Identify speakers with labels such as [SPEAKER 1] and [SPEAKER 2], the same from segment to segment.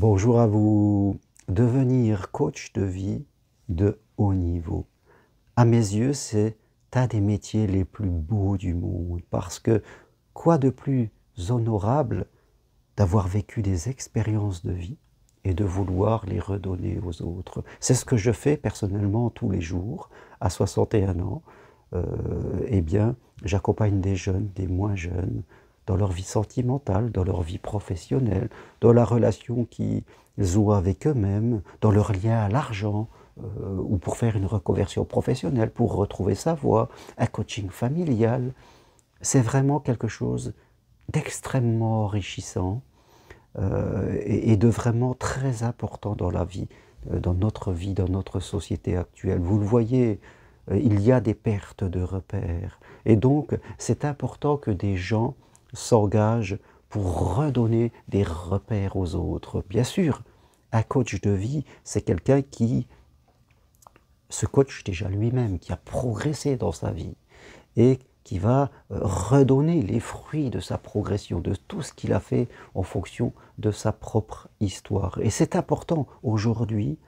[SPEAKER 1] Bonjour à vous. Devenir coach de vie de haut niveau. À mes yeux, c'est un des métiers les plus beaux du monde parce que quoi de plus honorable d'avoir vécu des expériences de vie et de vouloir les redonner aux autres. C'est ce que je fais personnellement tous les jours à 61 ans. Eh bien, j'accompagne des jeunes, des moins jeunes, dans leur vie sentimentale, dans leur vie professionnelle, dans la relation qu'ils ont avec eux-mêmes, dans leur lien à l'argent, ou pour faire une reconversion professionnelle, pour retrouver sa voie, un coaching familial. C'est vraiment quelque chose d'extrêmement enrichissant et de vraiment très important dans la vie, dans notre société actuelle. Vous le voyez, il y a des pertes de repères. Et donc, c'est important que des gens s'engagent pour redonner des repères aux autres. Bien sûr, un coach de vie, c'est quelqu'un qui se coach déjà lui-même, qui a progressé dans sa vie et qui va redonner les fruits de sa progression, de tout ce qu'il a fait en fonction de sa propre histoire. Et c'est important aujourd'hui,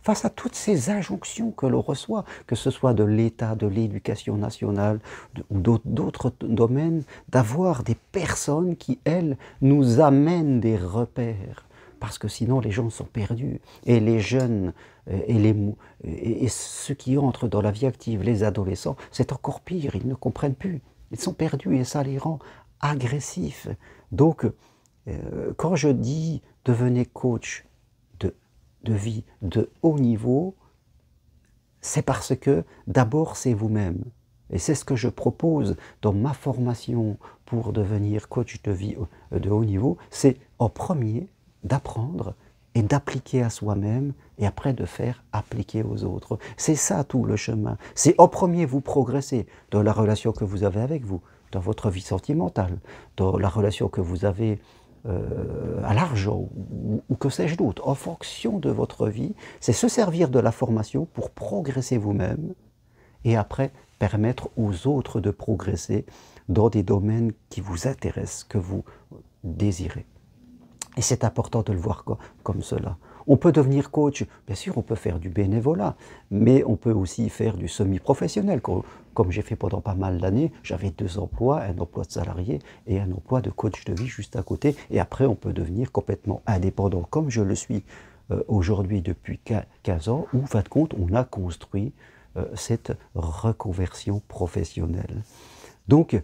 [SPEAKER 1] face à toutes ces injonctions que l'on reçoit, que ce soit de l'État, de l'éducation nationale ou d'autres domaines, d'avoir des personnes qui, elles, nous amènent des repères. Parce que sinon, les gens sont perdus. Et les jeunes et ceux qui entrent dans la vie active, les adolescents, c'est encore pire, ils ne comprennent plus. Ils sont perdus et ça les rend agressifs. Donc, quand je dis devenez coach de vie de haut niveau, c'est parce que d'abord c'est vous-même. Et c'est ce que je propose dans ma formation pour devenir coach de vie de haut niveau, c'est en premier d'apprendre et d'appliquer à soi-même et après de faire appliquer aux autres. C'est ça tout le chemin. C'est en premier vous progresser dans la relation que vous avez avec vous, dans votre vie sentimentale, dans la relation que vous avez à l'argent ou que sais-je d'autre, en fonction de votre vie, c'est se servir de la formation pour progresser vous-même et après permettre aux autres de progresser dans des domaines qui vous intéressent, que vous désirez. Et c'est important de le voir comme cela. On peut devenir coach, bien sûr, on peut faire du bénévolat, mais on peut aussi faire du semi-professionnel. Comme j'ai fait pendant pas mal d'années, j'avais 2 emplois, un emploi de salarié et un emploi de coach de vie juste à côté. Et après, on peut devenir complètement indépendant, comme je le suis aujourd'hui depuis 15 ans, où, en fin de compte, on a construit cette reconversion professionnelle. Donc,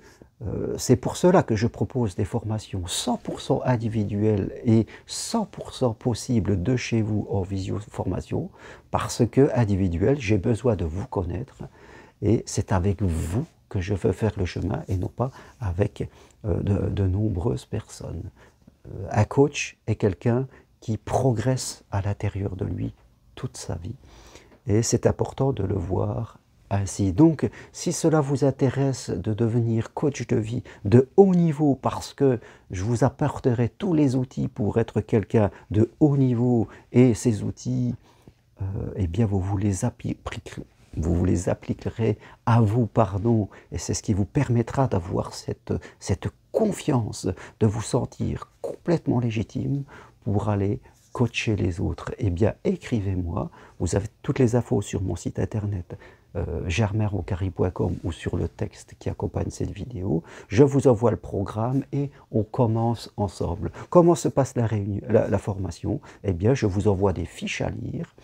[SPEAKER 1] c'est pour cela que je propose des formations 100% individuelles et 100% possibles de chez vous en visio-formation, parce que individuel, j'ai besoin de vous connaître et c'est avec vous que je veux faire le chemin et non pas avec de nombreuses personnes. Un coach est quelqu'un qui progresse à l'intérieur de lui toute sa vie et c'est important de le voir ainsi. Donc, si cela vous intéresse de devenir coach de vie de haut niveau, parce que je vous apporterai tous les outils pour être quelqu'un de haut niveau, et ces outils, eh bien, vous les appliquerez à vous, pardon, et c'est ce qui vous permettra d'avoir cette confiance, de vous sentir complètement légitime pour aller coacher les autres. Eh bien, écrivez-moi, vous avez toutes les infos sur mon site internet germainrocari.com ou sur le texte qui accompagne cette vidéo. Je vous envoie le programme et on commence ensemble. Comment se passe la formation? Eh bien, je vous envoie des fiches à lire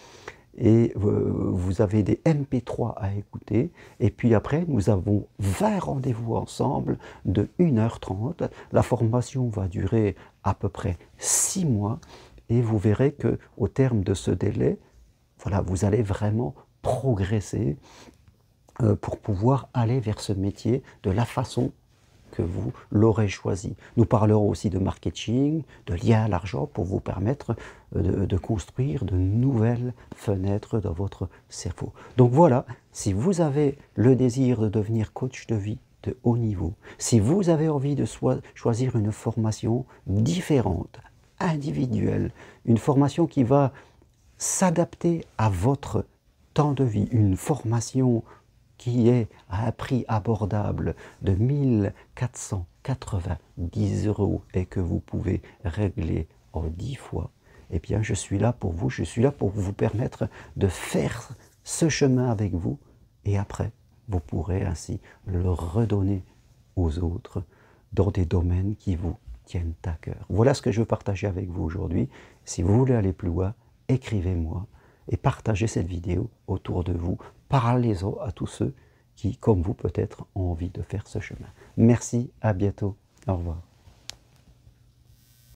[SPEAKER 1] et vous avez des MP3 à écouter. Et puis après, nous avons 20 rendez-vous ensemble de 1h30. La formation va durer à peu près 6 mois et vous verrez qu'au terme de ce délai, voilà, vous allez vraiment progresser pour pouvoir aller vers ce métier de la façon que vous l'aurez choisi. Nous parlerons aussi de marketing, de lien à l'argent pour vous permettre de construire de nouvelles fenêtres dans votre cerveau. Donc voilà, si vous avez le désir de devenir coach de vie de haut niveau, si vous avez envie de choisir une formation différente, individuelle, une formation qui va s'adapter à votre temps de vie, une formation qui est à un prix abordable de 1 490 € et que vous pouvez régler en 10 fois, eh bien je suis là pour vous, je suis là pour vous permettre de faire ce chemin avec vous, et après, vous pourrez ainsi le redonner aux autres dans des domaines qui vous tiennent à cœur. Voilà ce que je veux partager avec vous aujourd'hui. Si vous voulez aller plus loin, écrivez-moi et partagez cette vidéo autour de vous. Parlez-en à tous ceux qui, comme vous peut-être, ont envie de faire ce chemin. Merci, à bientôt. Au revoir.